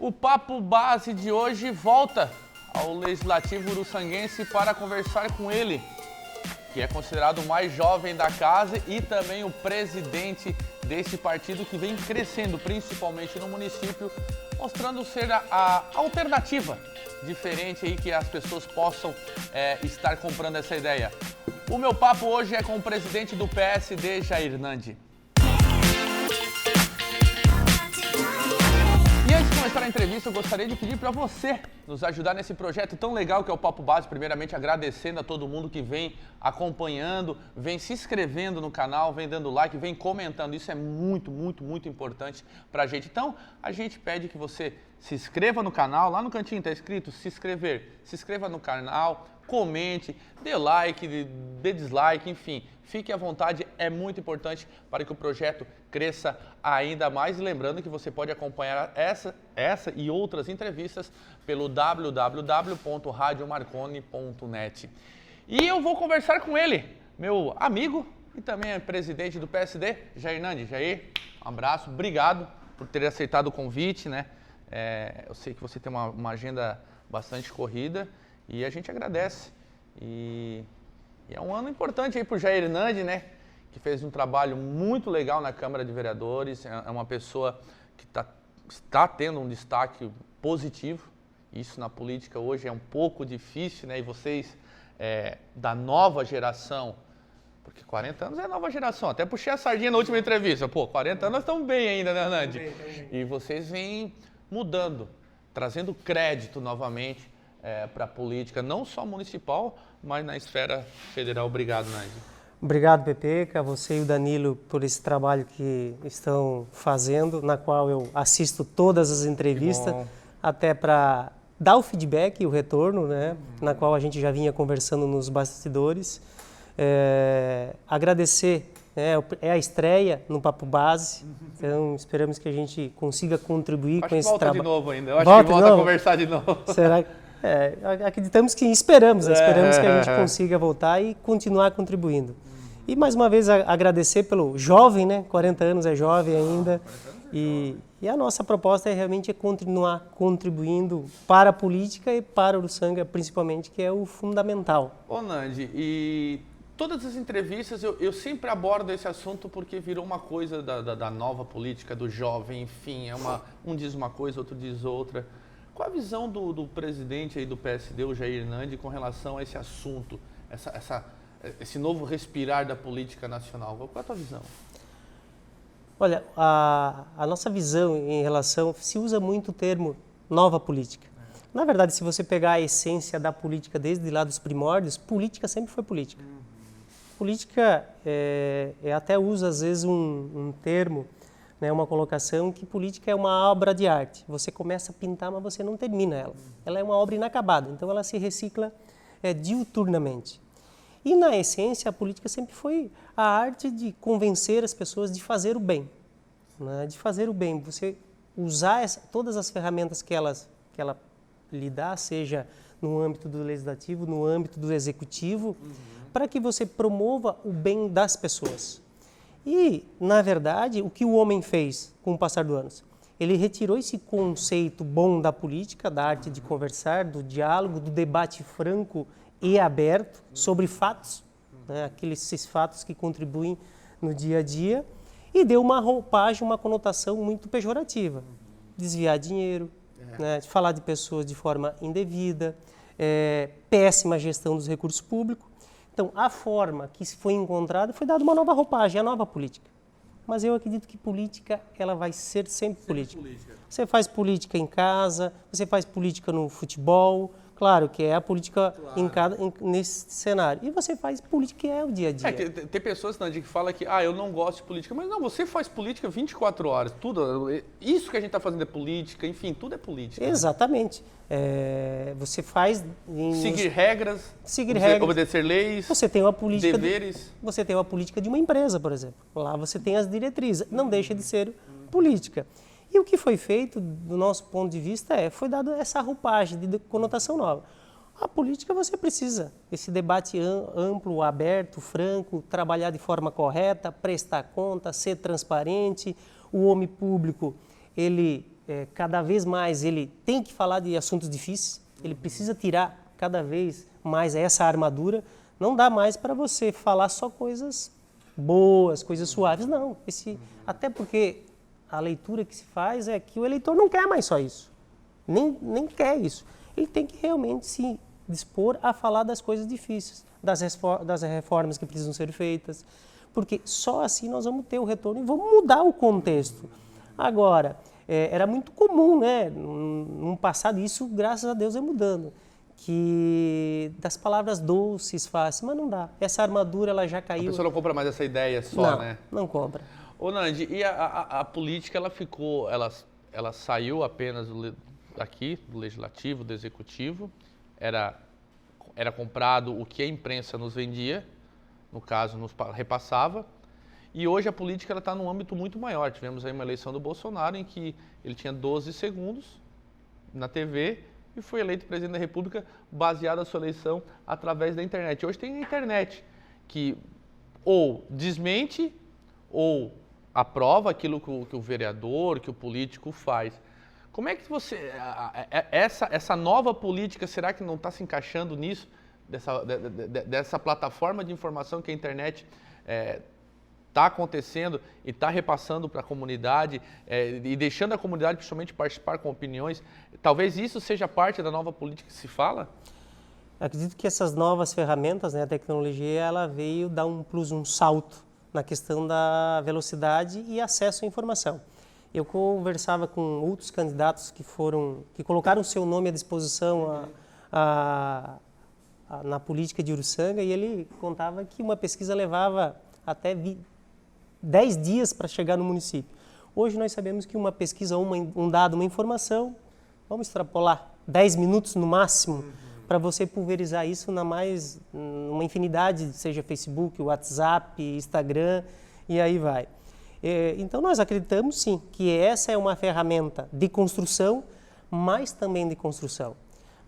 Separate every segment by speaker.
Speaker 1: O Papo Base de hoje volta ao Legislativo uruçanguense para conversar com ele, que é considerado o mais jovem da casa e também o presidente desse partido que vem crescendo, principalmente no município, mostrando ser a alternativa diferente aí que as pessoas possam estar comprando essa ideia. O meu papo hoje é com o presidente do PSD, Jair Nandi. E antes de começar a entrevista, eu gostaria de pedir para você nos ajudar nesse projeto tão legal que é o Papo Base. Primeiramente, agradecendo a todo mundo que vem acompanhando, vem se inscrevendo no canal, vem dando like, vem comentando. Isso é muito importante para a gente. Então, a gente pede que você se inscreva no canal. Lá no cantinho está escrito se inscrever. Se inscreva no canal, comente, dê like, dê dislike, enfim. Fique à vontade, é muito importante para que o projeto cresça ainda mais. E lembrando que você pode acompanhar essa e outras entrevistas pelo www.radiomarconi.net. E eu vou conversar com ele, meu amigo e também é presidente do PSD, Jair Nandi. Jair, um abraço, obrigado por ter aceitado o convite, né? Eu sei que você tem uma agenda bastante corrida e a gente agradece. E é um ano importante aí para o Jair Nandi, né? Que fez um trabalho muito legal na Câmara de Vereadores. É uma pessoa que está tendo um destaque positivo. Isso na política hoje é um pouco difícil, né? E vocês da nova geração, porque 40 anos é nova geração. Até puxei a sardinha na última entrevista. Pô, 40 anos nós estamos bem ainda, né, Nandi? Bem. E vocês vêm mudando, trazendo crédito novamente para a política, não só municipal, mas na esfera federal. Obrigado, Nandi.
Speaker 2: Obrigado, Pepeca, você e o Danilo por esse trabalho que estão fazendo, na qual eu assisto todas as entrevistas, até para dar o feedback e o retorno, né, na qual a gente já vinha conversando nos bastidores. Agradecer, é a estreia no Papo Base, então esperamos que a gente consiga contribuir com esse trabalho.
Speaker 1: Volta de novo ainda, eu acho que volta a conversar de novo.
Speaker 2: Será que... acreditamos que esperamos que a gente consiga voltar e continuar contribuindo. E mais uma vez agradecer pelo jovem, né? 40 anos é jovem ainda. E a nossa proposta realmente continuar contribuindo para a política e para o Uruçanga, principalmente, que é o fundamental.
Speaker 1: Ô Nandi, e todas as entrevistas eu sempre abordo esse assunto porque virou uma coisa da nova política, do jovem, enfim, um diz uma coisa, outro diz outra. Qual a visão do presidente aí do PSD, o Jair Nandi, com relação a esse assunto, esse novo respirar da política nacional? Qual é a tua visão?
Speaker 2: Olha, a nossa visão em relação... Se usa muito o termo nova política. Na verdade, se você pegar a essência da política desde lá dos primórdios, política sempre foi política. Política, até usa às vezes um termo, né, uma colocação que política é uma obra de arte. Você começa a pintar, mas você não termina ela. Ela é uma obra inacabada, então ela se recicla diuturnamente. E na essência, a política sempre foi a arte de convencer as pessoas de fazer o bem. Né? De fazer o bem, você usar todas as ferramentas que ela lhe dá, seja no âmbito do legislativo, no âmbito do executivo, para que você promova o bem das pessoas. E, na verdade, o que o homem fez com o passar dos anos? Ele retirou esse conceito bom da política, da arte de conversar, do diálogo, do debate franco e aberto sobre fatos, né, aqueles fatos que contribuem no dia a dia, e deu uma roupagem, uma conotação muito pejorativa. Desviar dinheiro, né, falar de pessoas de forma indevida, péssima gestão dos recursos públicos. Então, a forma que foi encontrada foi dada uma nova roupagem, a nova política. Mas eu acredito que política, ela vai ser sempre política. Você faz política em casa, você faz política no futebol, claro que é a política nesse cenário. E você faz política que é o dia a dia.
Speaker 1: Tem pessoas, Nandi, que falam que eu não gosto de política, mas não, você faz política 24 horas, tudo, isso que a gente está fazendo é política, enfim, tudo é política.
Speaker 2: Exatamente. Você faz...
Speaker 1: Seguir regras, obedecer leis,
Speaker 2: você tem uma política
Speaker 1: deveres.
Speaker 2: Você tem uma política de uma empresa, por exemplo. Lá você tem as diretrizes, não deixa de ser política. E o que foi feito, do nosso ponto de vista, foi dado essa roupagem de conotação nova. A política você precisa, esse debate amplo, aberto, franco, trabalhar de forma correta, prestar conta, ser transparente. O homem público, ele cada vez mais ele tem que falar de assuntos difíceis, ele precisa tirar cada vez mais essa armadura. Não dá mais para você falar só coisas boas, coisas suaves, não. Até porque a leitura que se faz é que o eleitor não quer mais só isso, nem quer isso. Ele tem que realmente se dispor a falar das coisas difíceis, das reformas que precisam ser feitas, porque só assim nós vamos ter o retorno e vamos mudar o contexto. Agora, era muito comum, né, no passado, isso graças a Deus é mudando, que das palavras doces, fáceis, mas não dá. Essa armadura ela já caiu.
Speaker 1: A pessoa não compra mais essa ideia só,
Speaker 2: não,
Speaker 1: né?
Speaker 2: Não compra.
Speaker 1: Ô Nandi, e a política, ela saiu apenas aqui, do legislativo, do executivo, era comprado o que a imprensa nos vendia, no caso, nos repassava, e hoje a política está num âmbito muito maior. Tivemos aí uma eleição do Bolsonaro em que ele tinha 12 segundos na TV e foi eleito presidente da República baseado a sua eleição através da internet. Hoje tem a internet que ou desmente ou aprova aquilo que o vereador, que o político faz. Como é que você... Essa nova política, será que não está se encaixando nisso? Dessa plataforma de informação que a internet está acontecendo e está repassando para a comunidade e deixando a comunidade principalmente participar com opiniões. Talvez isso seja parte da nova política que se fala?
Speaker 2: Acredito que essas novas ferramentas, né, a tecnologia, ela veio dar um plus, um salto na questão da velocidade e acesso à informação. Eu conversava com outros candidatos que colocaram seu nome à disposição na política de Uruçanga, e ele contava que uma pesquisa levava até 10 dias para chegar no município. Hoje nós sabemos que uma pesquisa, um dado, uma informação, vamos extrapolar, 10 minutos no máximo, para você pulverizar isso numa infinidade, seja Facebook, WhatsApp, Instagram, e aí vai. Então nós acreditamos sim que essa é uma ferramenta de construção, mas também de construção.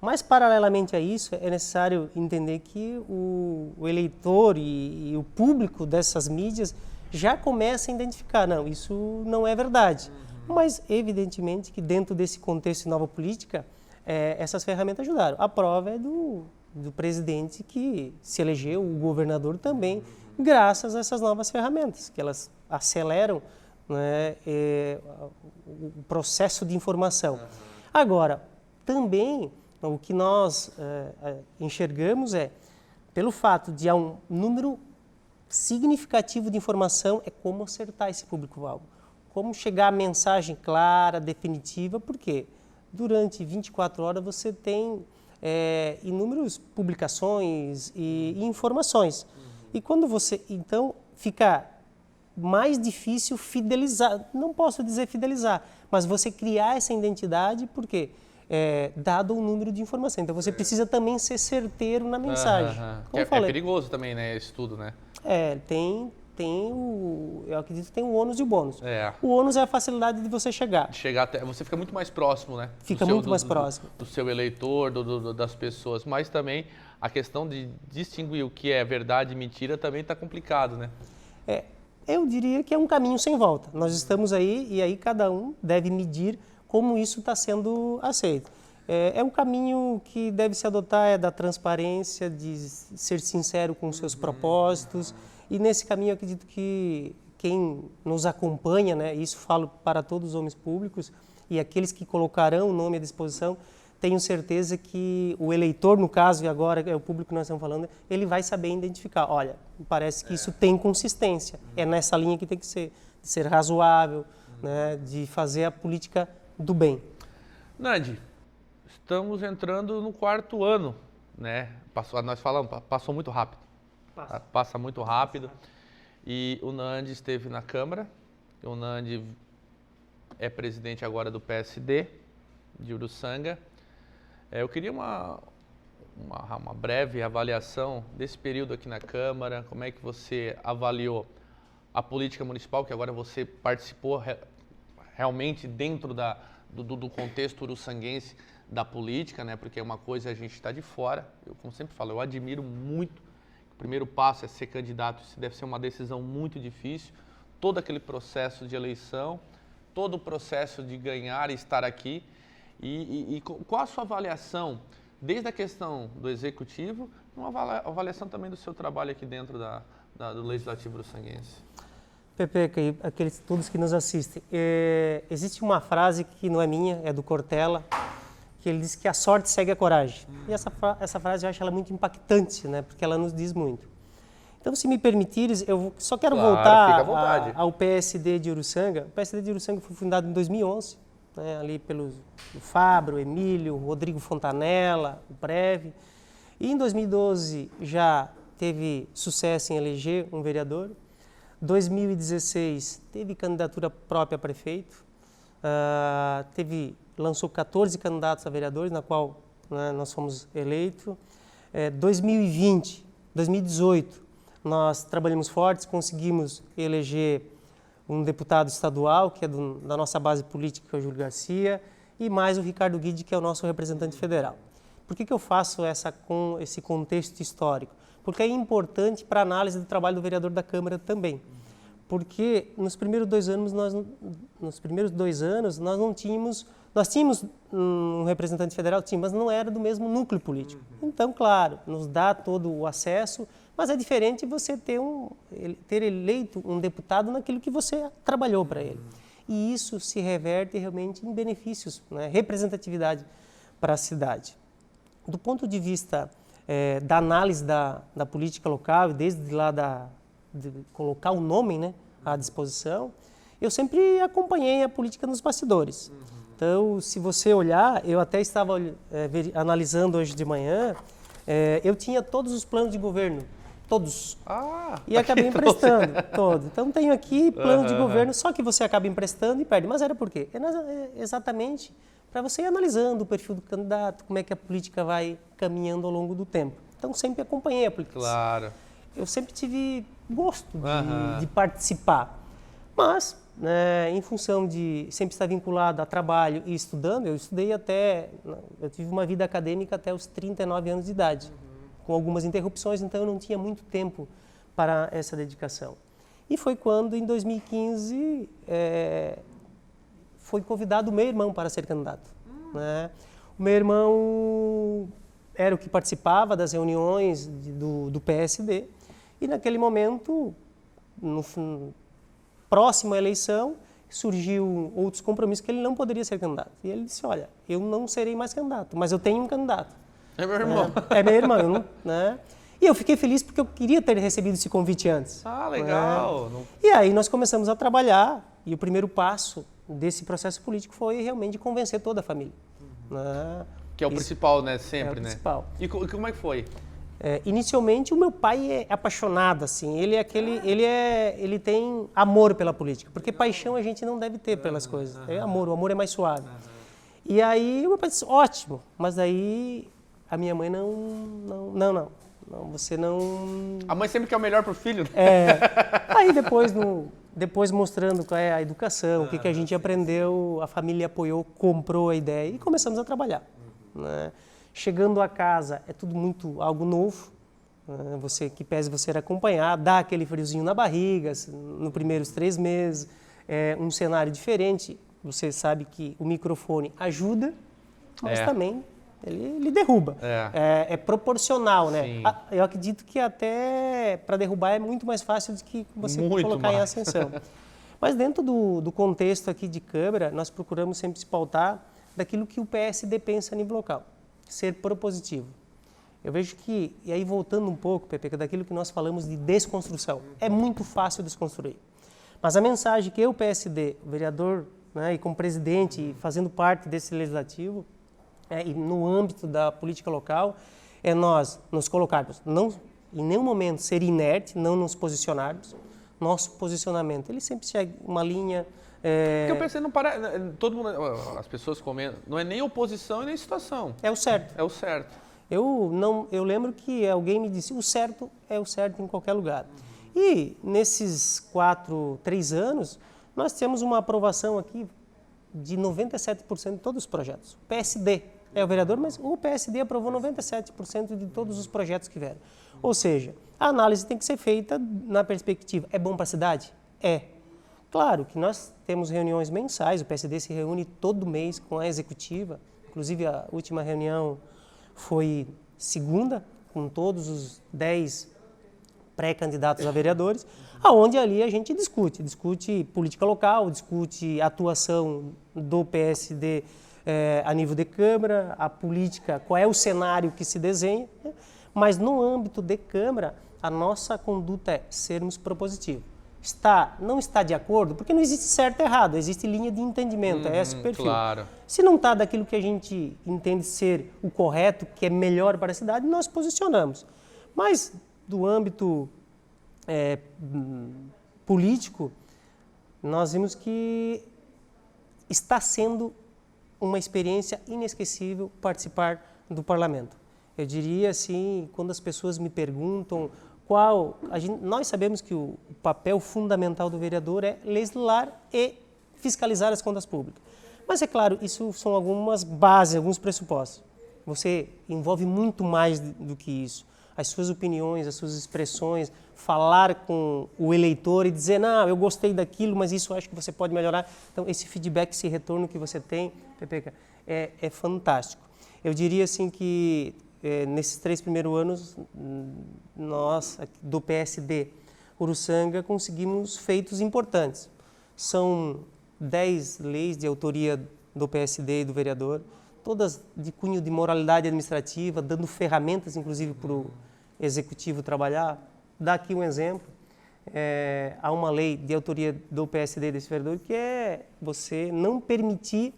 Speaker 2: Mas paralelamente a isso é necessário entender que o eleitor e o público dessas mídias já começa a identificar, não, isso não é verdade. Mas evidentemente que dentro desse contexto de nova política, essas ferramentas ajudaram. A prova é do presidente que se elegeu, o governador também, graças a essas novas ferramentas, que elas aceleram, né, o processo de informação. Agora, também o que nós enxergamos pelo fato de há um número significativo de informação, é como acertar esse público-alvo. Como chegar a mensagem clara, definitiva, porque durante 24 horas você tem inúmeras publicações e informações. E quando então, fica mais difícil fidelizar, não posso dizer fidelizar, mas você criar essa identidade, porque dado o número de informação. Então, você precisa também ser certeiro na mensagem.
Speaker 1: Como eu falei. É perigoso também, né, esse tudo, né?
Speaker 2: Eu acredito que tem o ônus e o bônus. O ônus é a facilidade de você chegar.
Speaker 1: Você fica muito mais próximo, né?
Speaker 2: Fica muito mais próximo.
Speaker 1: Do seu eleitor, das pessoas. Mas também a questão de distinguir o que é verdade e mentira também está complicado, né?
Speaker 2: Eu diria que é um caminho sem volta. Nós estamos aí e aí cada um deve medir como isso está sendo aceito. É um caminho que deve se adotar, da transparência, de ser sincero com os seus propósitos. E nesse caminho eu acredito que quem nos acompanha, né, isso falo para todos os homens públicos e aqueles que colocarão o nome à disposição, tenho certeza que o eleitor, no caso, e agora é o público que nós estamos falando, ele vai saber identificar. Olha, parece que isso tem consistência. É nessa linha que tem que ser, de ser razoável, né, de fazer a política do bem.
Speaker 1: Nandi, estamos entrando no 4º ano, né? Passou muito rápido. Passa muito rápido. E o Nandi esteve na Câmara. O Nandi é presidente agora do PSD de Uruçanga. Eu queria uma breve avaliação desse período aqui na Câmara. Como é que você avaliou a política municipal, que agora você participou realmente dentro do contexto uruçanguense da política, né? Porque é uma coisa a gente está de fora. Eu, como sempre falo, eu admiro muito. O primeiro passo é ser candidato, isso deve ser uma decisão muito difícil. Todo aquele processo de eleição, todo o processo de ganhar e estar aqui. E qual a sua avaliação, desde a questão do executivo, uma avaliação também do seu trabalho aqui dentro do Legislativo Uruçanguense?
Speaker 2: Pepeca e aqueles todos que nos assistem, existe uma frase que não é minha, é do Cortella, que ele diz que a sorte segue a coragem. E essa frase eu acho ela muito impactante, né? Porque ela nos diz muito. Então, se me permitires, eu só quero voltar ao PSD de Uruçanga. O PSD de Uruçanga foi fundado em 2011, né? Ali pelo Fabro, Emílio, Rodrigo Fontanella, o Preve. E em 2012 já teve sucesso em eleger um vereador. 2016 teve candidatura própria a prefeito, lançou 14 candidatos a vereadores, na qual, né, nós fomos eleitos. 2018, nós trabalhamos fortes, conseguimos eleger um deputado estadual, que é da nossa base política, que é o Júlio Garcia, e mais o Ricardo Guidi, que é o nosso representante federal. Por que eu faço com esse contexto histórico? Porque é importante para a análise do trabalho do vereador da Câmara também. Porque nos primeiros 2 anos, nós não tínhamos... Nós tínhamos um representante federal, mas não era do mesmo núcleo político. Então, claro, nos dá todo o acesso, mas é diferente você ter eleito um deputado naquilo que você trabalhou para ele. E isso se reverte realmente em benefícios, né, representatividade para a cidade. Do ponto de vista da análise da política local, desde lá de colocar o nome, né, à disposição, eu sempre acompanhei a política nos bastidores. Então, se você olhar, eu até estava analisando hoje de manhã, eu tinha todos os planos de governo, todos. E acabei emprestando todos. Então, tenho aqui plano de governo, só que você acaba emprestando e perde. Mas era por quê? Exatamente para você ir analisando o perfil do candidato, como é que a política vai caminhando ao longo do tempo. Então, sempre acompanhei a política.
Speaker 1: Claro.
Speaker 2: Eu sempre tive gosto de participar, mas, né, em função de sempre estar vinculado a trabalho e estudando, eu tive uma vida acadêmica até os 39 anos de idade, com algumas interrupções, então eu não tinha muito tempo para essa dedicação. E foi quando, em 2015, foi convidado o meu irmão para ser candidato. Né? O meu irmão era o que participava das reuniões do PSD, e naquele momento, próximo à eleição, surgiu outros compromissos que ele não poderia ser candidato. E ele disse, olha, eu não serei mais candidato, mas eu tenho um candidato.
Speaker 1: É meu irmão.
Speaker 2: É meu irmão, né? E eu fiquei feliz porque eu queria ter recebido esse convite antes.
Speaker 1: Legal.
Speaker 2: Né? E aí nós começamos a trabalhar, e o primeiro passo desse processo político foi realmente convencer toda a família. Né?
Speaker 1: Que é o principal, né? Sempre,
Speaker 2: né?
Speaker 1: Principal. E como é que foi?
Speaker 2: Inicialmente, o meu pai é apaixonado, assim, ele tem amor pela política, porque paixão a gente não deve ter pelas coisas, o amor é mais suave. E aí o meu pai disse, ótimo, mas aí a minha mãe não, você não...
Speaker 1: A mãe sempre quer o melhor pro filho.
Speaker 2: Aí depois mostrando qual é a educação, o que a gente aprendeu, a família apoiou, comprou a ideia e começamos a trabalhar, né? Chegando a casa, é tudo algo novo, né? Que pese você acompanhar, dá aquele friozinho na barriga, nos primeiros 3 meses, um cenário diferente, você sabe que o microfone ajuda, mas também ele derruba. É proporcional, né? Eu acredito que até para derrubar é muito mais fácil do que você colocar em ascensão. Mas dentro do contexto aqui de Câmara, nós procuramos sempre se pautar daquilo que o PSD pensa a nível local. Ser propositivo. Eu vejo que, e aí voltando um pouco, Pepe, daquilo que nós falamos de desconstrução, é muito fácil desconstruir. Mas a mensagem que o PSD, o vereador, né, e como presidente, fazendo parte desse legislativo, e no âmbito da política local, é nós nos colocarmos, não em nenhum momento ser inerte, não nos posicionarmos. Nosso posicionamento, ele sempre segue uma linha...
Speaker 1: Porque eu pensei, não para, todo mundo, as pessoas comentam, não é nem oposição e nem situação.
Speaker 2: É o certo.
Speaker 1: É o certo.
Speaker 2: Eu lembro que alguém me disse, o certo é o certo em qualquer lugar. E nesses 3 anos, nós temos uma aprovação aqui de 97% de todos os projetos. O PSD é o vereador, mas o PSD aprovou 97% de todos os projetos que vieram. Ou seja, a análise tem que ser feita na perspectiva, é bom para a cidade? É. Claro que nós temos reuniões mensais, o PSD se reúne todo mês com a executiva, inclusive a última reunião foi segunda, com todos os 10 pré-candidatos a vereadores, aonde ali a gente discute política local, discute atuação do PSD a nível de Câmara, a política, qual é o cenário que se desenha, né? Mas no âmbito de Câmara, a nossa conduta é sermos propositivos. Não está de acordo, porque não existe certo e errado, existe linha de entendimento, é esse o perfil.
Speaker 1: Claro.
Speaker 2: Se não está daquilo que a gente entende ser o correto, que é melhor para a cidade, nós posicionamos. Mas do âmbito político, nós vimos que está sendo uma experiência inesquecível participar do parlamento. Eu diria assim, quando as pessoas me perguntam nós sabemos que o papel fundamental do vereador é legislar e fiscalizar as contas públicas. Mas é claro, isso são algumas bases, alguns pressupostos. Você envolve muito mais do que isso. As suas opiniões, as suas expressões, falar com o eleitor e dizer, não, eu gostei daquilo, mas isso eu acho que você pode melhorar. Então, esse feedback, esse retorno que você tem, PPK, é fantástico. Eu diria assim que nesses 3 primeiros anos, nós, do PSD Uruçanga, conseguimos feitos importantes. São 10 leis de autoria do PSD e do vereador, todas de cunho de moralidade administrativa, dando ferramentas, inclusive, para o executivo trabalhar. Dá aqui um exemplo. Há uma lei de autoria do PSD e desse vereador que é você não permitir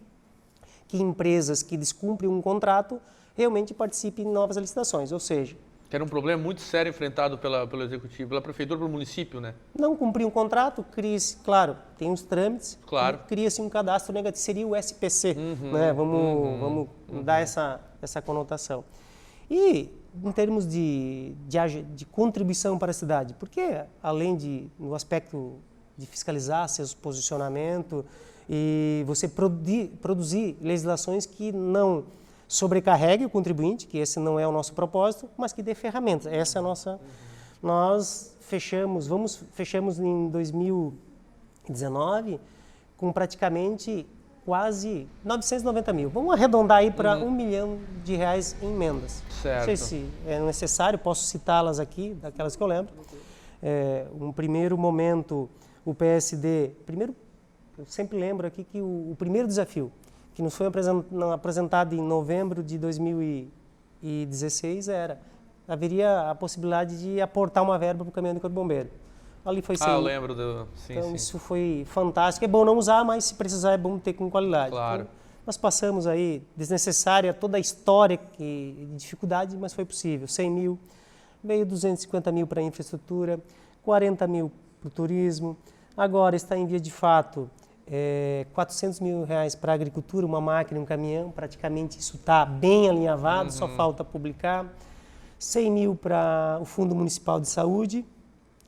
Speaker 2: que empresas que descumprem um contrato realmente participem em novas licitações, ou seja...
Speaker 1: Que era um problema muito sério enfrentado pelo executivo, pela prefeitura, pelo município, né?
Speaker 2: Não cumprir um contrato, cria-se, claro, tem uns trâmites,
Speaker 1: claro.
Speaker 2: Cria-se um cadastro negativo, seria o SPC, né? Vamos dar essa conotação. E em termos de contribuição para a cidade, porque além no aspecto de fiscalizar seus posicionamentos e você produzir legislações que não sobrecarregue o contribuinte, que esse não é o nosso propósito, mas que dê ferramentas. Essa é a nossa... Nós fechamos em 2019 com praticamente quase 990 mil. Vamos arredondar aí para R$1 milhão em emendas.
Speaker 1: Certo.
Speaker 2: Não sei se é necessário, posso citá-las aqui, daquelas que eu lembro. Um primeiro momento, o PSD... eu sempre lembro aqui que o primeiro desafio, que nos foi apresentado em novembro de 2016, haveria a possibilidade de aportar uma verba para o caminhão de corpo de bombeiro. Ali foi
Speaker 1: eu lembro sim,
Speaker 2: então
Speaker 1: sim.
Speaker 2: Isso foi fantástico. É bom não usar, mas se precisar é bom ter com qualidade.
Speaker 1: Claro.
Speaker 2: Então, nós passamos aí, desnecessária, toda a história de dificuldade, mas foi possível. 100 mil, veio 250 mil para a infraestrutura, 40 mil para o turismo. Agora está em via de fato... 400 mil reais para a agricultura, uma máquina, um caminhão, praticamente isso está bem alinhavado, só falta publicar. 100 mil para o Fundo Municipal de Saúde.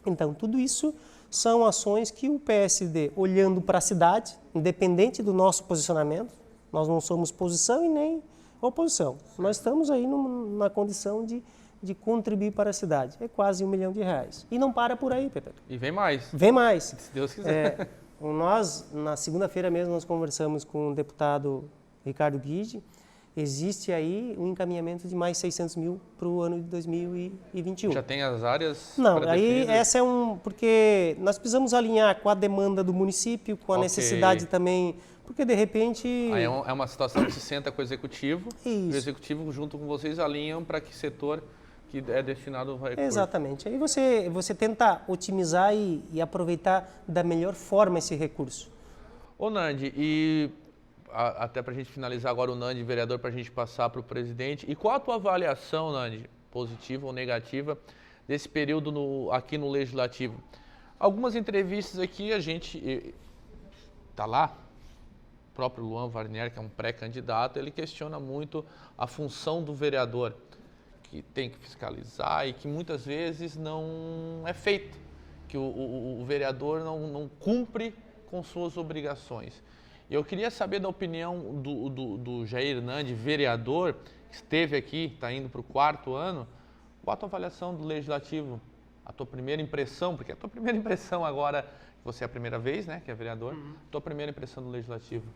Speaker 2: Então, tudo isso são ações que o PSD, olhando para a cidade, independente do nosso posicionamento, nós não somos posição e nem oposição. Nós estamos aí na condição de contribuir para a cidade. É quase R$1 milhão. E não para por aí, Pepe.
Speaker 1: E vem mais.
Speaker 2: Vem mais.
Speaker 1: Se Deus quiser.
Speaker 2: Nós, na segunda-feira mesmo, nós conversamos com o deputado Ricardo Guide. Existe aí um encaminhamento de mais 600 mil para o ano de 2021.
Speaker 1: Já tem as áreas?
Speaker 2: Não, aí essa porque nós precisamos alinhar com a demanda do município, com a necessidade também, porque de repente...
Speaker 1: Aí é uma situação que se senta com o executivo,
Speaker 2: Isso.
Speaker 1: E o executivo junto com vocês alinham para que setor que é destinado ao recurso.
Speaker 2: Exatamente. Aí você tenta otimizar e aproveitar da melhor forma esse recurso.
Speaker 1: Ô Nandi, e até para a gente finalizar agora o Nandi, vereador, para a gente passar para o presidente. E qual a tua avaliação, Nandi, positiva ou negativa, desse período aqui no Legislativo? Algumas entrevistas aqui a gente... Está lá, o próprio Luan Warnier, que é um pré-candidato, ele questiona muito a função do vereador, que tem que fiscalizar e que muitas vezes não é feito, que o vereador não cumpre com suas obrigações. Eu queria saber da opinião do Jair Nandi, vereador, que esteve aqui, está indo para o 4º ano, qual a tua avaliação do Legislativo? A tua primeira impressão, porque a tua primeira impressão agora você é a primeira vez, né, que é vereador. Tua primeira impressão do Legislativo?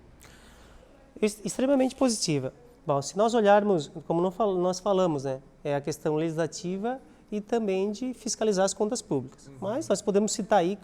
Speaker 2: Extremamente positiva. Bom, se nós olharmos, como nós falamos, né, é a questão legislativa e também de fiscalizar as contas públicas. Mas nós podemos citar aí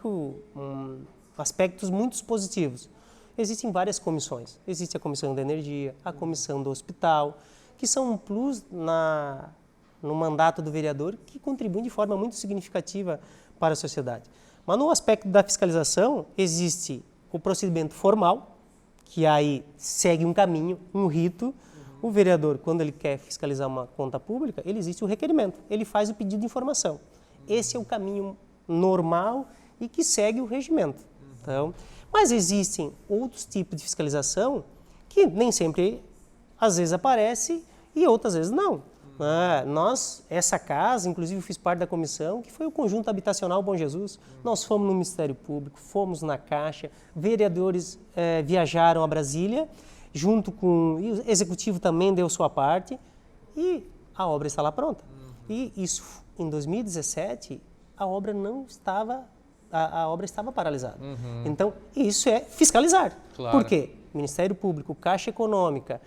Speaker 2: aspectos muito positivos. Existem várias comissões. Existe a Comissão da Energia, a Comissão do Hospital, que são um plus no mandato do vereador que contribuem de forma muito significativa para a sociedade. Mas no aspecto da fiscalização, existe o procedimento formal, que aí segue um caminho, um rito. O vereador, quando ele quer fiscalizar uma conta pública, ele existe o requerimento, ele faz o pedido de informação. Esse é o caminho normal e que segue o regimento. Então, mas existem outros tipos de fiscalização que nem sempre, às vezes, aparece e outras vezes não. Essa casa, inclusive eu fiz parte da comissão, que foi o Conjunto Habitacional Bom Jesus. Nós fomos no Ministério Público, fomos na Caixa, vereadores viajaram a Brasília, junto com e o Executivo também deu sua parte, e a obra está lá pronta. E isso, em 2017, a obra estava paralisada. Então, isso é fiscalizar.
Speaker 1: Claro.
Speaker 2: Por quê? Ministério Público, Caixa Econômica,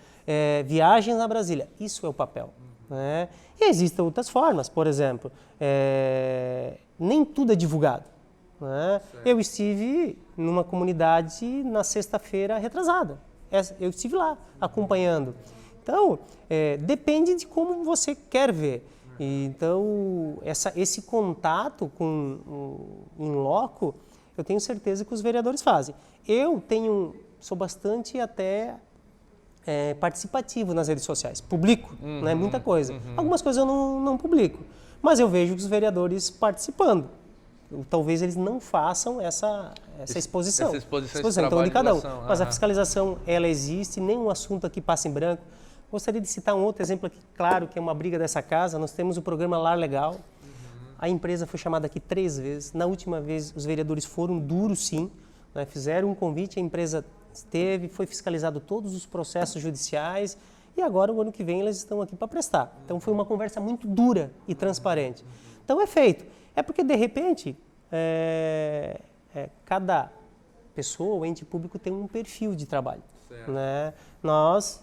Speaker 2: viagens a Brasília, isso é o papel. Né? E existem outras formas, por exemplo, nem tudo é divulgado. Né? Eu estive numa comunidade na sexta-feira retrasada. Eu estive lá, acompanhando. Então, depende de como você quer ver. Então, esse contato em loco, eu tenho certeza que os vereadores fazem. Sou bastante até participativo nas redes sociais. Publico, né, muita coisa. Algumas coisas eu não publico, mas eu vejo os vereadores participando. Talvez eles não façam essa exposição.
Speaker 1: Essa exposição
Speaker 2: então, de cada um.
Speaker 1: divulgação.
Speaker 2: Mas a fiscalização, ela existe, nenhum assunto aqui passa em branco. Gostaria de citar um outro exemplo aqui, claro, que é uma briga dessa casa. Nós temos o programa Lar Legal. A empresa foi chamada aqui 3 vezes. Na última vez, os vereadores foram duros, sim. Né? Fizeram um convite, a empresa foi fiscalizado todos os processos judiciais e agora, o ano que vem, eles estão aqui para prestar. Então, foi uma conversa muito dura e transparente. Então, é feito. É porque, de repente, cada pessoa ou ente público tem um perfil de trabalho. Né? Nós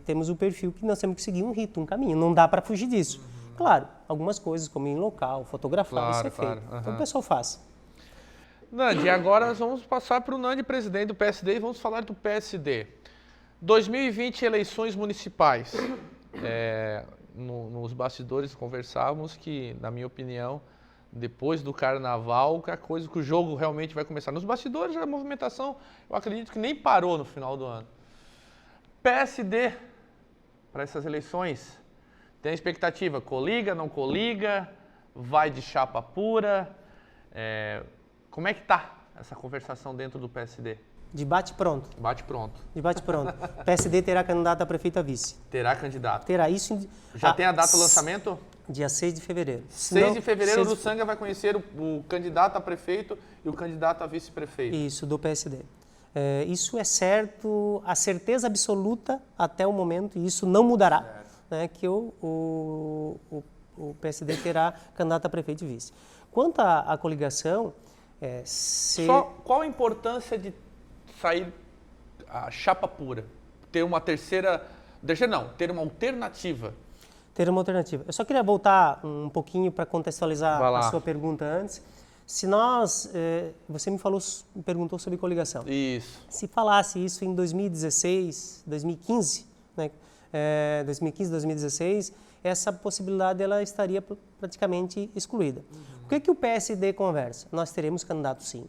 Speaker 2: temos o perfil que nós temos que seguir um rito, um caminho. Não dá para fugir disso. Claro, algumas coisas, como ir em local, fotografar, isso é feito. Então, o pessoal faz.
Speaker 1: Nandi, agora nós vamos passar para o Nandi, presidente do PSD, e vamos falar do PSD. 2020, eleições municipais. Nos bastidores conversávamos que, na minha opinião, depois do Carnaval, que o jogo realmente vai começar. Nos bastidores, a movimentação, eu acredito que nem parou no final do ano. PSD, para essas eleições, tem expectativa? Coliga, não coliga? Vai de chapa pura? Como é que está essa conversação dentro do PSD?
Speaker 2: Debate pronto.
Speaker 1: Bate pronto.
Speaker 2: Debate pronto. PSD terá candidato a prefeito a vice.
Speaker 1: Terá candidato.
Speaker 2: Terá isso.
Speaker 1: Já tem a data do lançamento?
Speaker 2: Dia 6 de fevereiro.
Speaker 1: 6 de fevereiro, o Uruçanga vai conhecer o candidato a prefeito e o candidato a vice-prefeito.
Speaker 2: Isso, do PSD. Isso é certo, a certeza absoluta até o momento, e isso não mudará, né, que o PSD terá candidato a prefeito e vice. Quanto à coligação,
Speaker 1: qual a importância de sair a chapa pura? Ter uma ter uma alternativa.
Speaker 2: Ter uma alternativa. Eu só queria voltar um pouquinho para contextualizar a sua pergunta antes. Se você me perguntou sobre coligação.
Speaker 1: Isso.
Speaker 2: Se falasse isso em 2016, 2015, né? 2016, essa possibilidade ela estaria praticamente excluída. O que o PSD conversa? Nós teremos candidato, sim.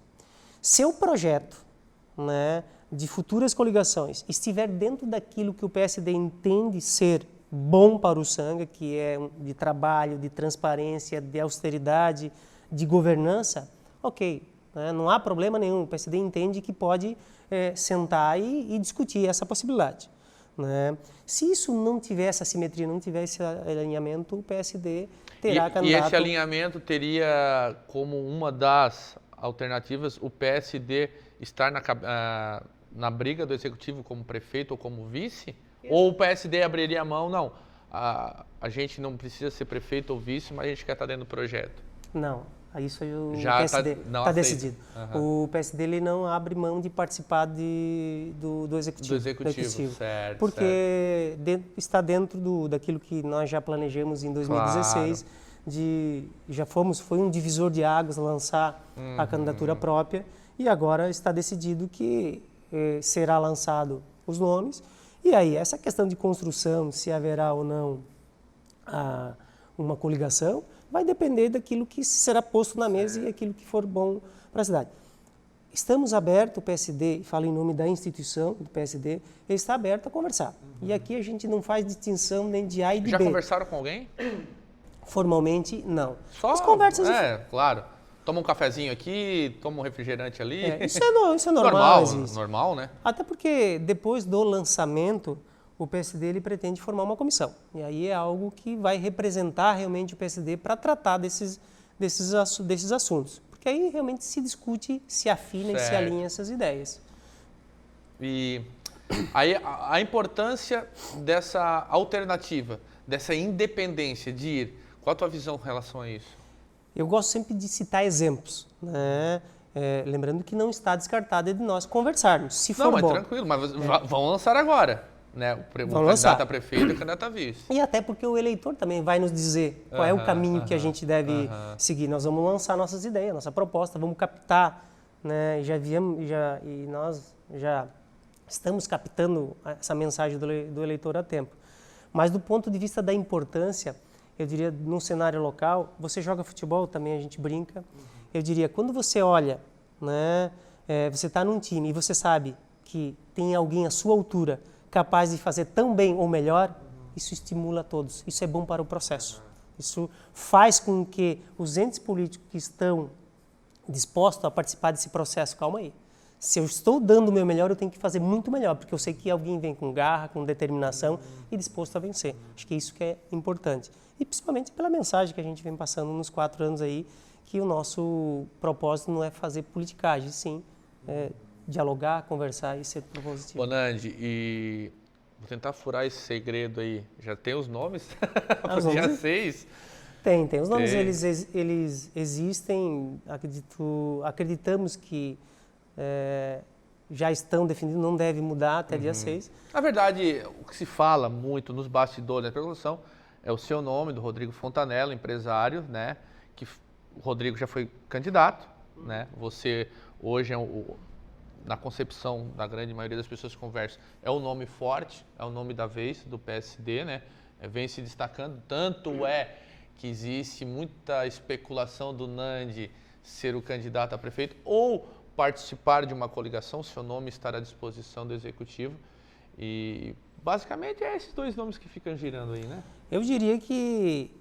Speaker 2: Se o projeto, né, de futuras coligações estiver dentro daquilo que o PSD entende ser bom para o Uruçanga, que é de trabalho, de transparência, de austeridade, de governança, ok, né? Não há problema nenhum. O PSD entende que pode sentar e discutir essa possibilidade. Né? Se isso não tiver essa simetria, não tiver esse alinhamento, o PSD terá candidato...
Speaker 1: E esse alinhamento teria como uma das alternativas o PSD estar na briga do Executivo como prefeito ou como vice? Ou o PSD abriria a mão? Não, a gente não precisa ser prefeito ou vice, mas a gente quer estar dentro do projeto.
Speaker 2: Não, Isso aí o
Speaker 1: Já
Speaker 2: PSD
Speaker 1: não
Speaker 2: está
Speaker 1: aceita.
Speaker 2: decidido. O PSD ele não abre mão de participar do executivo.
Speaker 1: Do executivo, certo.
Speaker 2: Porque está dentro daquilo que nós já planejamos em 2016, foi um divisor de águas lançar a candidatura própria, e agora está decidido que será lançado os nomes. E aí, essa questão de construção, se haverá ou não uma coligação, vai depender daquilo que será posto na mesa e aquilo que for bom para a cidade. Estamos abertos, o PSD, falo em nome da instituição do PSD, ele está aberto a conversar. E aqui a gente não faz distinção nem de A e de
Speaker 1: Já
Speaker 2: B.
Speaker 1: conversaram com alguém?
Speaker 2: Formalmente, não.
Speaker 1: Só,
Speaker 2: as conversas...
Speaker 1: claro. Toma um cafezinho aqui, toma um refrigerante ali.
Speaker 2: Isso é normal.
Speaker 1: Normal, né?
Speaker 2: Até porque depois do lançamento, o PSD ele pretende formar uma comissão. E aí é algo que vai representar realmente o PSD para tratar desses assuntos. Porque aí realmente se discute, se afina e se alinha essas ideias.
Speaker 1: E aí a importância dessa alternativa, dessa independência de ir, qual a tua visão em relação a isso?
Speaker 2: Eu gosto sempre de citar exemplos, né? Lembrando que não está descartado de nós conversarmos, se for bom.
Speaker 1: Não, mas tranquilo, mas vão lançar agora. Né? O candidato a prefeito e o candidato a vice.
Speaker 2: E até porque o eleitor também vai nos dizer qual é o caminho que a gente deve seguir. Nós vamos lançar nossas ideias, nossa proposta, vamos captar, né? E nós já estamos captando essa mensagem do eleitor a tempo. Mas do ponto de vista da importância, eu diria, no cenário local, você joga futebol também, a gente brinca. Eu diria, quando você olha, né, você está num time e você sabe que tem alguém à sua altura capaz de fazer tão bem ou melhor, isso estimula todos. Isso é bom para o processo. Isso faz com que os entes políticos que estão dispostos a participar desse processo, calma aí. Se eu estou dando o meu melhor, eu tenho que fazer muito melhor, porque eu sei que alguém vem com garra, com determinação e disposto a vencer. Acho que isso que é importante. E principalmente pela mensagem que a gente vem passando nos 4 anos aí, que o nosso propósito não é fazer politicagem, sim, dialogar, conversar e ser propositivo.
Speaker 1: Nandi, e vou tentar furar esse segredo aí. Já tem os nomes?
Speaker 2: Os
Speaker 1: dia
Speaker 2: nomes?
Speaker 1: 6?
Speaker 2: Tem. Os nomes, eles existem. Acreditamos que já estão definidos, não deve mudar até dia 6.
Speaker 1: Na verdade, o que se fala muito nos bastidores da persecução é o seu nome, do Rodrigo Fontanella, empresário, né? Que o Rodrigo já foi candidato, né? Você hoje na concepção da grande maioria das pessoas que conversam, é o nome forte, é o nome da vez do PSD, né? Vem se destacando, tanto que existe muita especulação do Nandi ser o candidato a prefeito ou participar de uma coligação, seu nome estar à disposição do executivo. E basicamente é esses 2 nomes que ficam girando aí, né?
Speaker 2: Eu diria que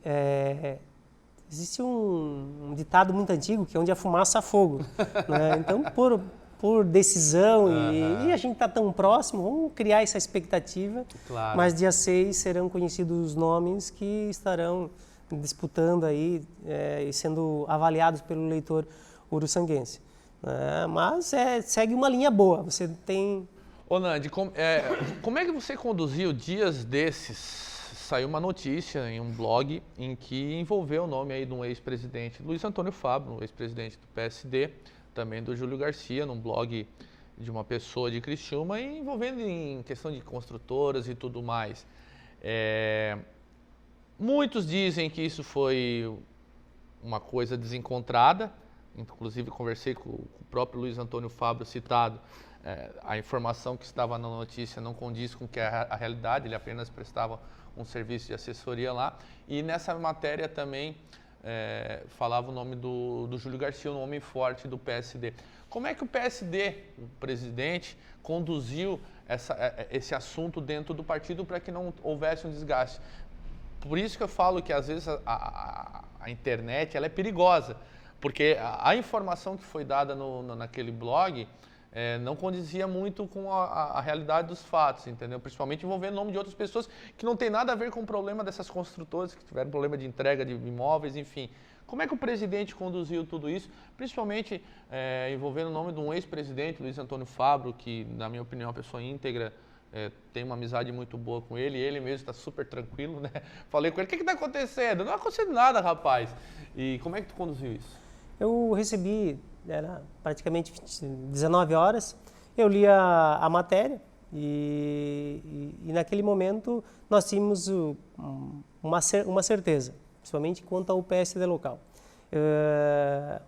Speaker 2: existe um ditado muito antigo que é onde a fumaça há fogo, né? Então, por decisão e a gente está tão próximo, vamos criar essa expectativa.
Speaker 1: Claro.
Speaker 2: Mas dia 6 serão conhecidos os nomes que estarão disputando aí e sendo avaliados pelo eleitor uruçanguense. Mas segue uma linha boa. Você tem...
Speaker 1: Nandi, como é que você conduziu dias desses? Saiu uma notícia em um blog em que envolveu o nome aí de um ex-presidente, Luiz Antônio Fabro, um ex-presidente do PSD, também do Júlio Garcia, num blog de uma pessoa de Criciúma, e envolvendo em questão de construtoras e tudo mais. Muitos dizem que isso foi uma coisa desencontrada, inclusive conversei com o próprio Luiz Antônio Fabro citado, a informação que estava na notícia não condiz com que a realidade, ele apenas prestava um serviço de assessoria lá, e nessa matéria também falava o nome do Júlio Garcia, um nome forte do PSD. Como é que o PSD, o presidente, conduziu esse assunto dentro do partido para que não houvesse um desgaste? Por isso que eu falo que às vezes a internet ela é perigosa, porque a informação que foi dada naquele blog não condizia muito com a realidade dos fatos, entendeu? Principalmente envolvendo o nome de outras pessoas que não tem nada a ver com o problema dessas construtoras que tiveram problema de entrega de imóveis, enfim. Como é que o presidente conduziu tudo isso, principalmente envolvendo o nome de um ex-presidente, Luiz Antônio Fabro, que, na minha opinião, é uma pessoa íntegra, tem uma amizade muito boa com ele mesmo está super tranquilo, né? Falei com ele, o que está acontecendo? Não acontecendo nada, rapaz. E como é que tu conduziu isso?
Speaker 2: Eu recebi, era praticamente 19 horas, eu li a matéria e naquele momento nós tínhamos uma certeza, principalmente quanto ao PSD local.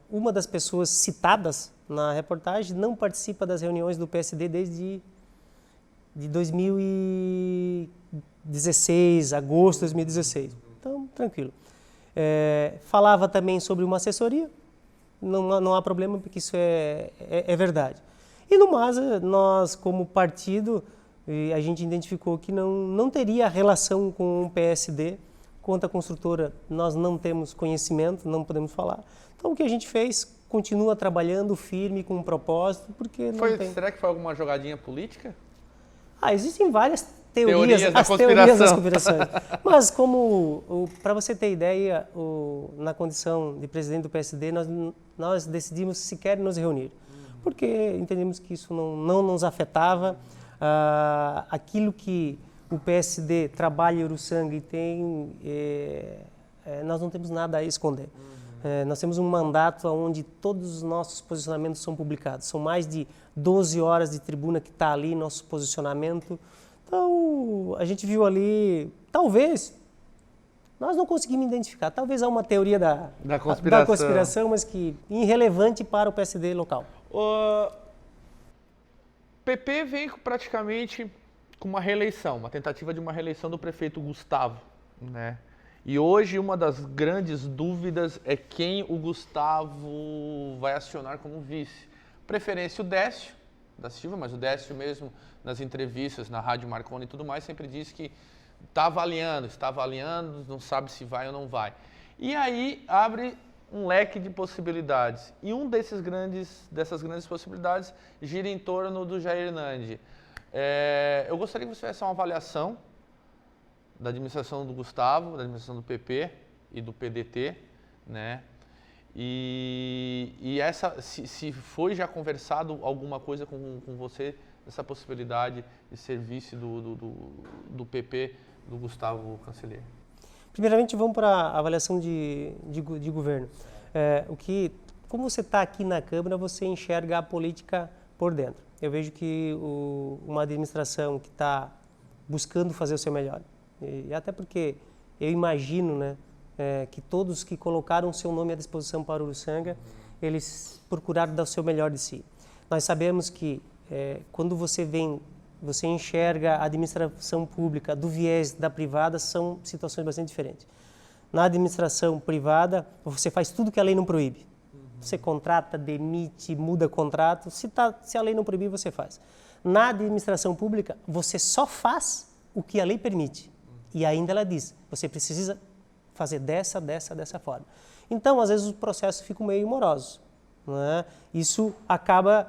Speaker 2: Uma das pessoas citadas na reportagem não participa das reuniões do PSD desde 2016, agosto de 2016. Então, tranquilo. Falava também sobre uma assessoria, não há problema porque isso é verdade. E no mais, nós como partido, a gente identificou que não teria relação com o PSD. Quanto à construtora, nós não temos conhecimento, não podemos falar. Então, o que a gente fez, continua trabalhando firme, com um propósito, porque não tem...
Speaker 1: Será que foi alguma jogadinha política?
Speaker 2: Existem várias teorias das conspirações. Mas para você ter ideia, na condição de presidente do PSD, nós decidimos sequer nos reunir. Porque entendemos que isso não nos afetava. Aquilo que o PSD trabalha em Uruçanga e tem, nós não temos nada a esconder. Nós temos um mandato onde todos os nossos posicionamentos são publicados. São mais de 12 horas de tribuna que está ali, nosso posicionamento. Então, a gente viu ali, talvez, nós não conseguimos identificar. Talvez há uma teoria da conspiração, mas que irrelevante para o PSD local.
Speaker 1: O PP vem praticamente com uma reeleição, uma tentativa de uma reeleição do prefeito Gustavo, né? E hoje uma das grandes dúvidas é quem o Gustavo vai acionar como vice. Preferência o Décio da Silva, mas o Décio mesmo nas entrevistas, na Rádio Marconi e tudo mais, sempre disse que está avaliando, não sabe se vai ou não vai. E aí abre um leque de possibilidades. E dessas grandes possibilidades gira em torno do Jair Hernandes. Eu gostaria que você fizesse uma avaliação da administração do Gustavo, da administração do PP e do PDT, né? E se foi já conversado alguma coisa com você, essa possibilidade de ser vice do PP, do Gustavo Cancelliere.
Speaker 2: Primeiramente, vamos para a avaliação de governo. Como você está aqui na Câmara, você enxerga a política por dentro. Eu vejo que uma administração que está buscando fazer o seu melhor, e até porque eu imagino, né, que todos que colocaram o seu nome à disposição para o Uruçanga, eles procuraram dar o seu melhor de si. Nós sabemos que quando você enxerga a administração pública do viés da privada, são situações bastante diferentes. Na administração privada, você faz tudo que a lei não proíbe. Você contrata, demite, muda contrato. Se a lei não proibir, você faz. Na administração pública, você só faz o que a lei permite. E ainda ela diz, você precisa fazer dessa forma. Então, às vezes, os processos ficam meio morosos. Né? Isso acaba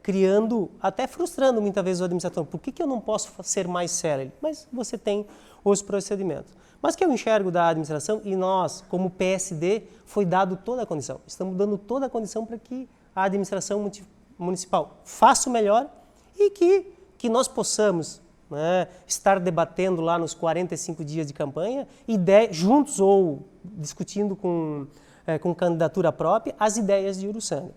Speaker 2: criando, até frustrando muitas vezes o administrador. Por que eu não posso ser mais célere? Mas você tem os procedimentos. Mas que eu enxergo da administração, e nós, como PSD, foi dado toda a condição. Estamos dando toda a condição para que a administração municipal faça o melhor e que nós possamos, né, estar debatendo lá nos 45 dias de campanha, juntos ou discutindo com candidatura própria, as ideias de Uruçanga.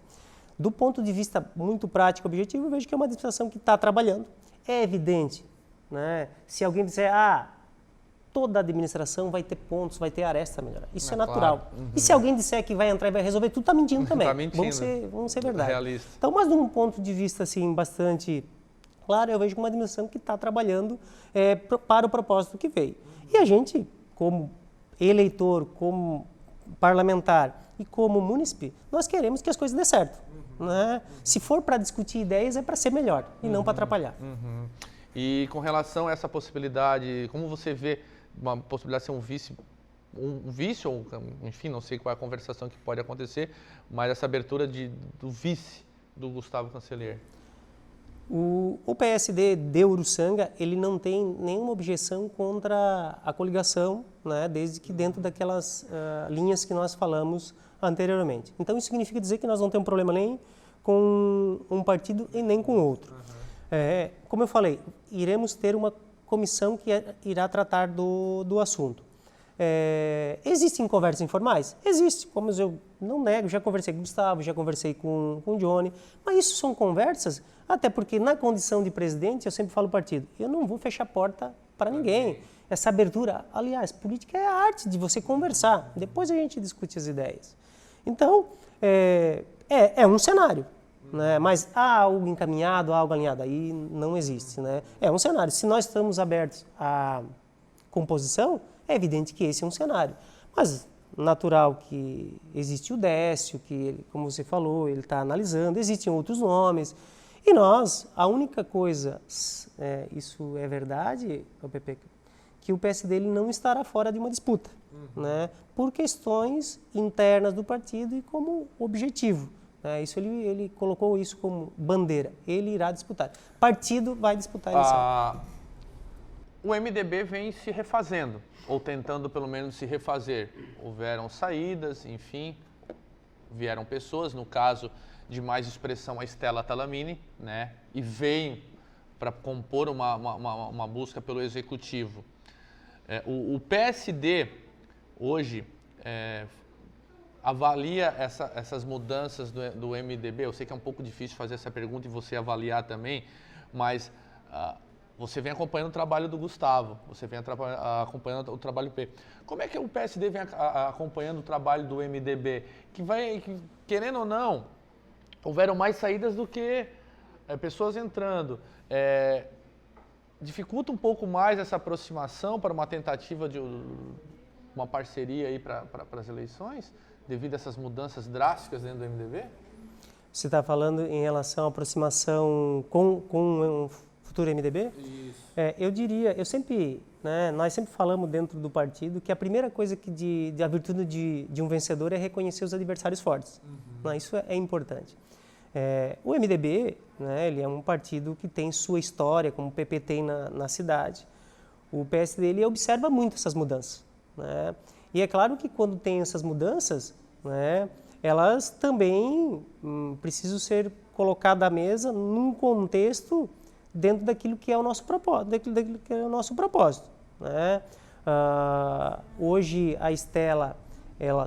Speaker 2: Do ponto de vista muito prático, objetivo, eu vejo que é uma administração que está trabalhando. É evidente, né? Se alguém disser, toda a administração vai ter pontos, vai ter arestas a melhorar. Isso é natural.
Speaker 1: Claro. Uhum.
Speaker 2: E se alguém disser que vai entrar e vai resolver tudo, está mentindo também.
Speaker 1: Tá mentindo.
Speaker 2: Vamos ser verdade.
Speaker 1: Realista.
Speaker 2: Então, mas de um ponto de vista assim, bastante claro, eu vejo uma administração que está trabalhando para o propósito que veio. E a gente, como eleitor, como parlamentar e como munícipe, nós queremos que as coisas dê certo. Né? Se for para discutir ideias, é para ser melhor e não para atrapalhar.
Speaker 1: E com relação a essa possibilidade, como você vê uma possibilidade de ser um vice, ou enfim, não sei qual é a conversação que pode acontecer, mas essa abertura do vice do Gustavo Cancelliere?
Speaker 2: O PSD de Uruçanga, ele não tem nenhuma objeção contra a coligação, né, desde que dentro daquelas linhas que nós falamos anteriormente. Então, isso significa dizer que nós não temos problema nem com um partido e nem com outro. Como eu falei, iremos ter uma comissão que irá tratar do assunto. Existem conversas informais? Existe, como eu não nego, já conversei com o Gustavo, já conversei com o Johnny, mas isso são conversas, até porque na condição de presidente, eu sempre falo partido, eu não vou fechar a porta para ninguém. Essa abertura, aliás, política é a arte de você conversar, depois a gente discute as ideias. Então, é um cenário, né? Mas há algo encaminhado, há algo alinhado, aí não existe, né? É um cenário, se nós estamos abertos à composição, é evidente que esse é um cenário, mas natural que existe o Décio, que ele, como você falou, ele está analisando, existem outros nomes, e nós, a única coisa, isso é verdade, PP, que o PSD ele não estará fora de uma disputa, né, por questões internas do partido e como objetivo. Né, isso ele colocou isso como bandeira, ele irá disputar. Partido vai disputar a eleição.
Speaker 1: O MDB vem se refazendo, ou tentando pelo menos se refazer. Houveram saídas, enfim, vieram pessoas, no caso de mais expressão a Stella Talamini, né, e veio para compor uma busca pelo Executivo. O PSD hoje avalia essas mudanças do MDB. Eu sei que é um pouco difícil fazer essa pergunta e você avaliar também, mas você vem acompanhando o trabalho do Gustavo, você vem acompanhando o trabalho do P. Como é que o PSD vem acompanhando o trabalho do MDB? Que querendo ou não, houveram mais saídas do que pessoas entrando. Dificulta um pouco mais essa aproximação para uma tentativa de uma parceria aí para as eleições, devido a essas mudanças drásticas dentro do MDB?
Speaker 2: Você está falando em relação à aproximação com o futuro MDB?
Speaker 1: Isso.
Speaker 2: Nós sempre falamos dentro do partido que a primeira coisa a virtude de um vencedor é reconhecer os adversários fortes. Isso é importante. O MDB, né, ele é um partido que tem sua história, como o PP tem na cidade. O PSD ele observa muito essas mudanças. Né? E é claro que quando tem essas mudanças, né, elas também precisam ser colocadas à mesa num contexto dentro daquilo que é o nosso propósito. Né? Hoje a Stella,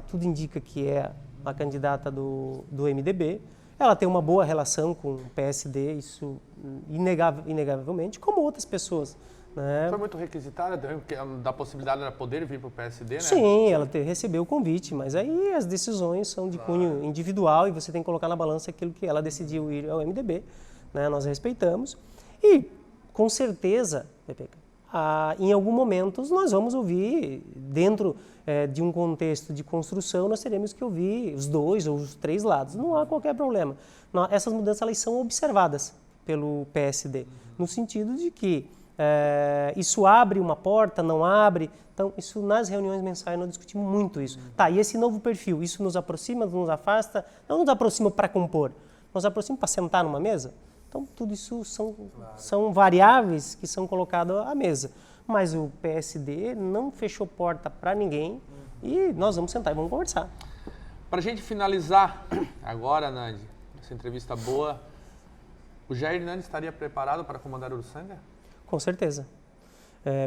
Speaker 2: tudo indica que é a candidata do MDB. Ela tem uma boa relação com o PSD, isso inegavelmente, como outras pessoas. Né?
Speaker 1: Foi muito requisitada da possibilidade de ela poder vir para o PSD, né?
Speaker 2: Sim, ela recebeu o convite, mas aí as decisões são de cunho individual e você tem que colocar na balança aquilo que ela decidiu ir ao MDB. Né? Nós respeitamos e, com certeza, em algum momento nós vamos ouvir, dentro de um contexto de construção, nós teremos que ouvir os 2 ou os 3 lados. Não há qualquer problema. Essas mudanças elas são observadas pelo PSD, no sentido de que isso abre uma porta, não abre. Então, isso nas reuniões mensais nós discutimos muito isso. Tá, e esse novo perfil, isso nos aproxima, nos afasta? Não nos aproxima para compor, nos aproxima para sentar numa mesa? Então, tudo isso são variáveis que são colocadas à mesa. Mas o PSD não fechou porta para ninguém e nós vamos sentar e vamos conversar.
Speaker 1: Para a gente finalizar agora, Nandi, essa entrevista boa, o Jair Nandi estaria preparado para comandar o Uruçanga?
Speaker 2: Com certeza.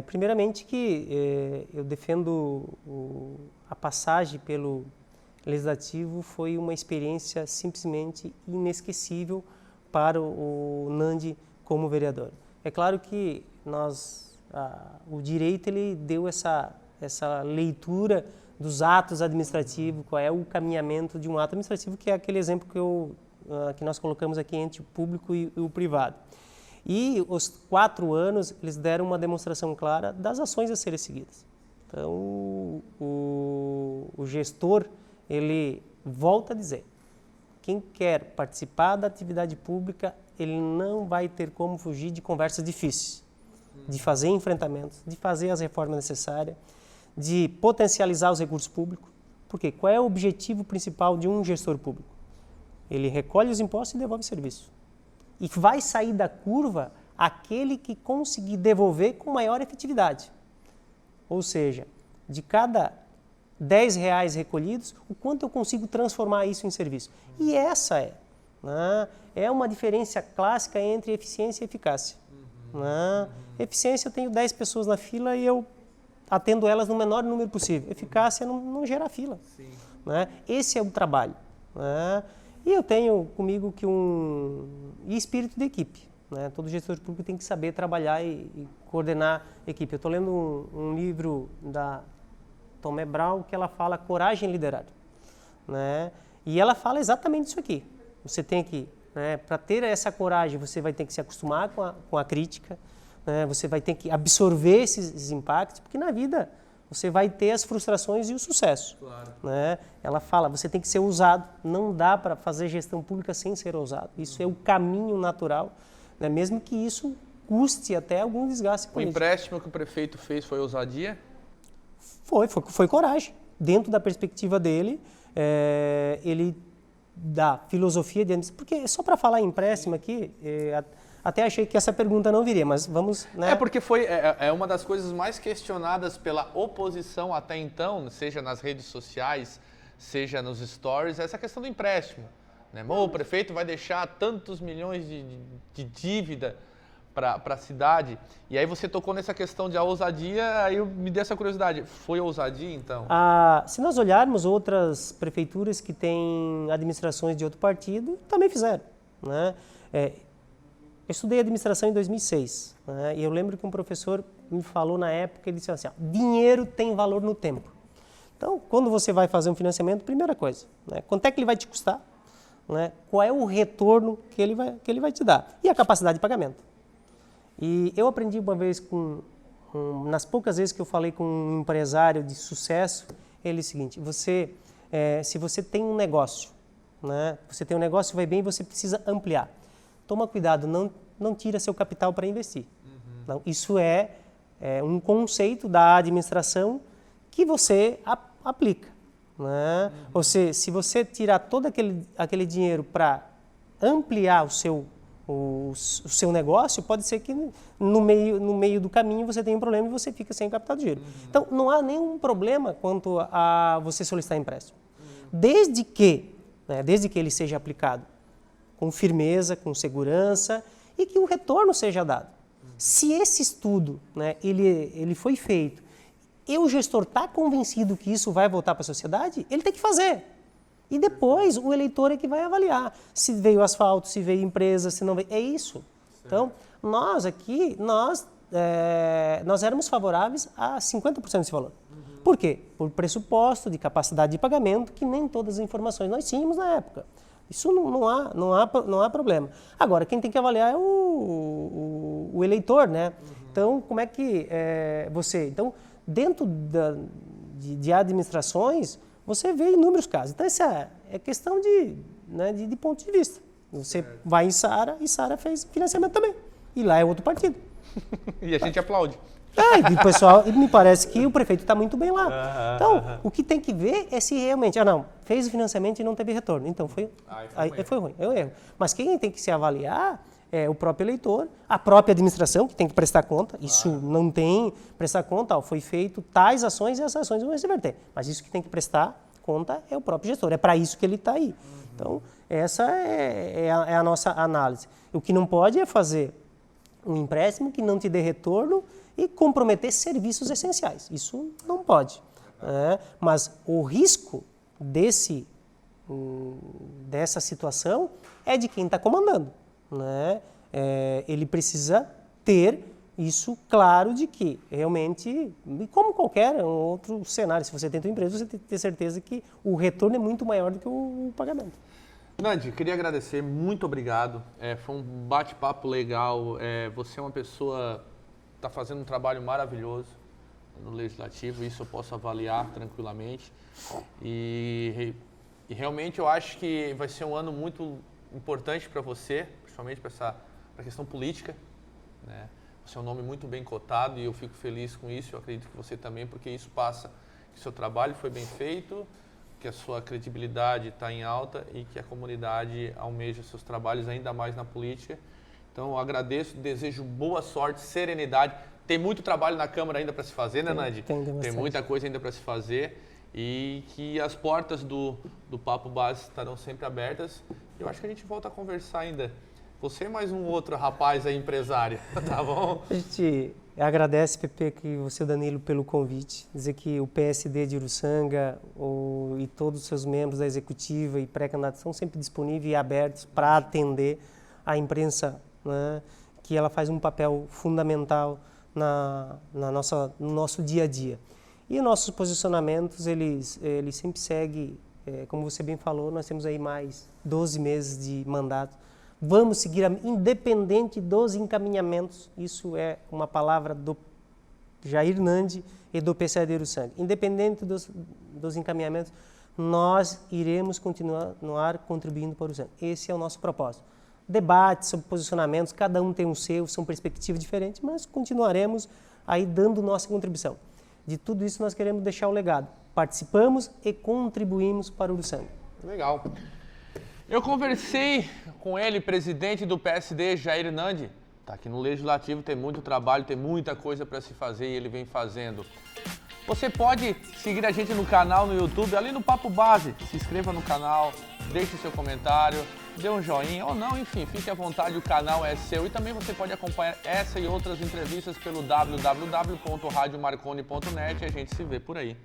Speaker 2: Primeiramente que eu defendo a passagem pelo Legislativo foi uma experiência simplesmente inesquecível para o Nandi como vereador. É claro que o direito ele deu essa leitura dos atos administrativos, qual é o caminhamento de um ato administrativo, que é aquele exemplo que nós colocamos aqui entre o público e o privado. E os 4 anos, eles deram uma demonstração clara das ações a serem seguidas. Então, o gestor, ele volta a dizer, quem quer participar da atividade pública, ele não vai ter como fugir de conversas difíceis, de fazer enfrentamentos, de fazer as reformas necessárias, de potencializar os recursos públicos. Porque qual é o objetivo principal de um gestor público? Ele recolhe os impostos e devolve o serviço. E vai sair da curva aquele que conseguir devolver com maior efetividade. Ou seja, de cada R$10 recolhidos, o quanto eu consigo transformar isso em serviço. E essa é uma diferença clássica entre eficiência e eficácia. Eficiência, eu tenho 10 pessoas na fila e eu atendo elas no menor número possível. Eficácia é não gerar fila.
Speaker 1: Sim.
Speaker 2: Né? Esse é o trabalho. Né? E eu tenho comigo que e espírito de equipe. Né? Todo gestor público tem que saber trabalhar e coordenar a equipe. Eu estou lendo um livro da Tomé Brown que ela fala Coragem em Liderar. Né? E ela fala exatamente isso aqui. Você tem que, né, para ter essa coragem, você vai ter que se acostumar com a crítica, né? Você vai ter que absorver esses impactos, porque na vida você vai ter as frustrações e o sucesso. Claro. Né? Ela fala, você tem que ser ousado, não dá para fazer gestão pública sem ser ousado. Isso é o caminho natural, né? Mesmo que isso custe até algum desgaste político.
Speaker 1: O empréstimo que o prefeito fez foi ousadia?
Speaker 2: Foi coragem. Dentro da perspectiva dele, ele dá filosofia de administração. Porque só para falar em empréstimo aqui, até achei que essa pergunta não viria, mas vamos... Né?
Speaker 1: Porque é uma das coisas mais questionadas pela oposição até então, seja nas redes sociais, seja nos stories, essa questão do empréstimo. Né? O prefeito vai deixar tantos milhões de dívida para a cidade. E aí você tocou nessa questão de a ousadia, aí me deu essa curiosidade. Foi ousadia, então?
Speaker 2: Se nós olharmos outras prefeituras que têm administrações de outro partido, também fizeram. Né? Eu estudei administração em 2006, né? E eu lembro que um professor me falou na época, ele disse assim, dinheiro tem valor no tempo. Então, quando você vai fazer um financiamento, primeira coisa, né? Quanto é que ele vai te custar? Né? Qual é o retorno que ele vai te dar? E a capacidade de pagamento. E eu aprendi uma vez, nas poucas vezes que eu falei com um empresário de sucesso, ele disse o seguinte, se você tem um negócio, né? Você tem um negócio, vai bem, você precisa ampliar. Toma cuidado, não tira seu capital para investir. Não, isso é um conceito da administração que você aplica. Né? Ou seja, se você tirar todo aquele dinheiro para ampliar o seu negócio, pode ser que no meio do caminho você tenha um problema e você fica sem capital de giro. Então, não há nenhum problema quanto a você solicitar empréstimo. Desde que ele seja aplicado com firmeza, com segurança e que o retorno seja dado. Se esse estudo, né, ele foi feito e o gestor está convencido que isso vai voltar para a sociedade, ele tem que fazer. E depois o eleitor é que vai avaliar se veio asfalto, se veio empresa, se não veio. É isso. Então, nós éramos favoráveis a 50% desse valor. Por quê? Por pressuposto de capacidade de pagamento, que nem todas as informações nós tínhamos na época. Isso não há problema. Agora, quem tem que avaliar é o eleitor, né? Então, como é que Então, dentro de administrações, você vê inúmeros casos. Então, essa é questão de ponto de vista. Você vai em Sara, e Sara fez financiamento também. E lá é outro partido.
Speaker 1: E a gente aplaude.
Speaker 2: E o pessoal, me parece que o prefeito está muito bem lá. Então, o que tem que ver é se realmente, fez o financiamento e não teve retorno. Então, foi ruim, é um erro. Mas quem tem que se avaliar é o próprio eleitor, a própria administração, que tem que prestar conta. Isso não tem prestar conta, foi feito tais ações e as ações vão se reverter. Mas isso que tem que prestar conta é o próprio gestor, é para isso que ele está aí. Então, essa é a nossa análise. O que não pode é fazer um empréstimo que não te dê retorno e comprometer serviços essenciais. Isso não pode. Mas o risco dessa situação é de quem está comandando. Né? Ele precisa ter isso claro de que realmente, como qualquer outro cenário, se você tem uma empresa, você tem que ter certeza que o retorno é muito maior do que o pagamento.
Speaker 1: Nandi, queria agradecer, muito obrigado. Foi um bate-papo legal. Você é uma pessoa que está fazendo um trabalho maravilhoso no Legislativo, isso eu posso avaliar tranquilamente. E realmente eu acho que vai ser um ano muito importante para você, principalmente para a questão política. Né? Você é um nome muito bem cotado e eu fico feliz com isso, eu acredito que você também, porque isso passa que o seu trabalho foi bem feito, que a sua credibilidade está em alta e que a comunidade almeja seus trabalhos ainda mais na política. Então, eu agradeço, desejo boa sorte, serenidade. Tem muito trabalho na Câmara ainda para se fazer, né, Nandi? Tem muita coisa ainda para se fazer e que as portas do Papo Base estarão sempre abertas. Eu acho que a gente volta a conversar ainda. Você e mais um outro rapaz aí, empresário, tá bom?
Speaker 2: A gente Agradece, Pepe, que você, Danilo, pelo convite. Dizer que o PSD de Uruçanga e todos os seus membros da executiva e pré-candidatos estão sempre disponíveis e abertos para atender a imprensa, né, que ela faz um papel fundamental no nosso dia a dia. E nossos posicionamentos, eles sempre seguem, como você bem falou, nós temos aí mais 12 meses de mandato. Vamos seguir, independente dos encaminhamentos, isso é uma palavra do Jair Nandi e do PSD Uruçanga. Independente dos encaminhamentos, nós iremos continuar contribuindo para o Uruçanga. Esse é o nosso propósito. Debates sobre posicionamentos, cada um tem o seu, são perspectivas diferentes, mas continuaremos aí dando nossa contribuição. De tudo isso nós queremos deixar o legado. Participamos e contribuímos para o Uruçanga.
Speaker 1: Legal. Eu conversei com ele, presidente do PSD, Jair Nandi. Está aqui no Legislativo, tem muito trabalho, tem muita coisa para se fazer e ele vem fazendo. Você pode seguir a gente no canal no YouTube, ali no Papo Base. Se inscreva no canal, deixe seu comentário, dê um joinha ou não, enfim, fique à vontade, o canal é seu. E também você pode acompanhar essa e outras entrevistas pelo www.radiomarconi.net e a gente se vê por aí.